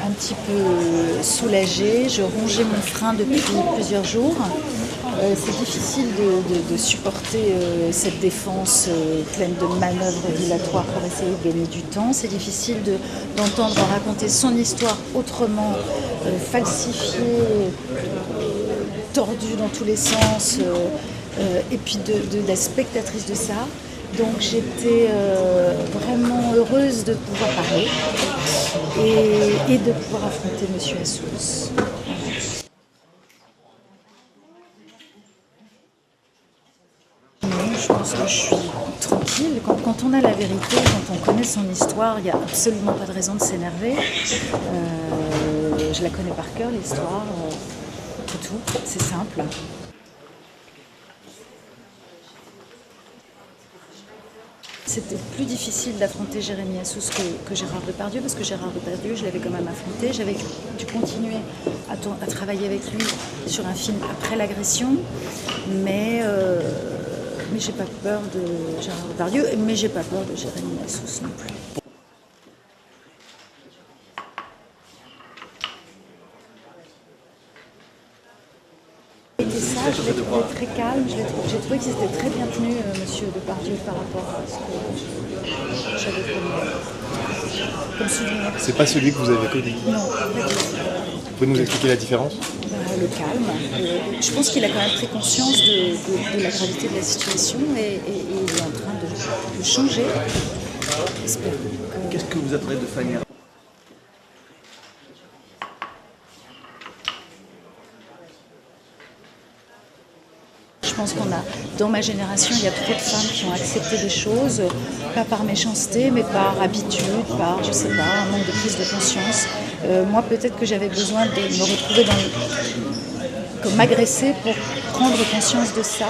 Un petit peu soulagée, je rongeais mon frein depuis plusieurs jours. C'est difficile de supporter cette défense pleine de manœuvres dilatoires pour essayer de gagner du temps. C'est difficile d'entendre raconter son histoire autrement, falsifiée, tordue dans tous les sens, et puis de la spectatrice de ça. Donc j'étais vraiment heureuse de pouvoir parler et de pouvoir affronter M. Assous. Je pense que je suis tranquille. Quand on a la vérité, quand on connaît son histoire, il n'y a absolument pas de raison de s'énerver. Je la connais par cœur, l'histoire. C'est tout, c'est simple. C'était plus difficile d'affronter Jérémy Assous que Gérard Depardieu, parce que Gérard Depardieu, je l'avais quand même affronté. J'avais dû continuer à travailler avec lui sur un film après l'agression, mais j'ai pas peur de Gérard Depardieu, mais j'ai pas peur de Jérémy Assous non plus. Je l'ai trouvé très calme, j'ai trouvé que c'était très bien tenu, Monsieur Depardieu, par rapport à ce que j'avais comme souvenir. C'est pas celui que vous avez connu? Non, pas du tout. Vous pouvez nous expliquer la différence? Le calme. Je pense qu'il a quand même pris conscience de la gravité de la situation et il est en train de changer. Qu'est-ce que vous attendez de Fanny? Je pense dans ma génération, il y a trop de femmes qui ont accepté des choses, pas par méchanceté, mais par habitude, par, je sais pas, un manque de prise de conscience. Moi, peut-être que j'avais besoin de me retrouver comme m'agresser pour prendre conscience de ça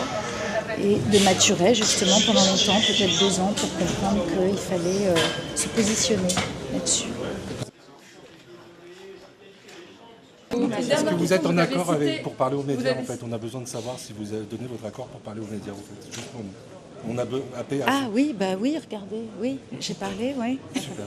et de maturer justement pendant longtemps, peut-être 2 ans, pour comprendre qu'il fallait se positionner là-dessus. Est-ce que vous êtes en accord pour parler aux médias en fait? On a besoin de savoir si vous avez donné votre accord pour parler aux médias en fait. Juste pour nous. On a appelé à... Ah oui, bah oui, regardez, oui, j'ai parlé, oui. Super.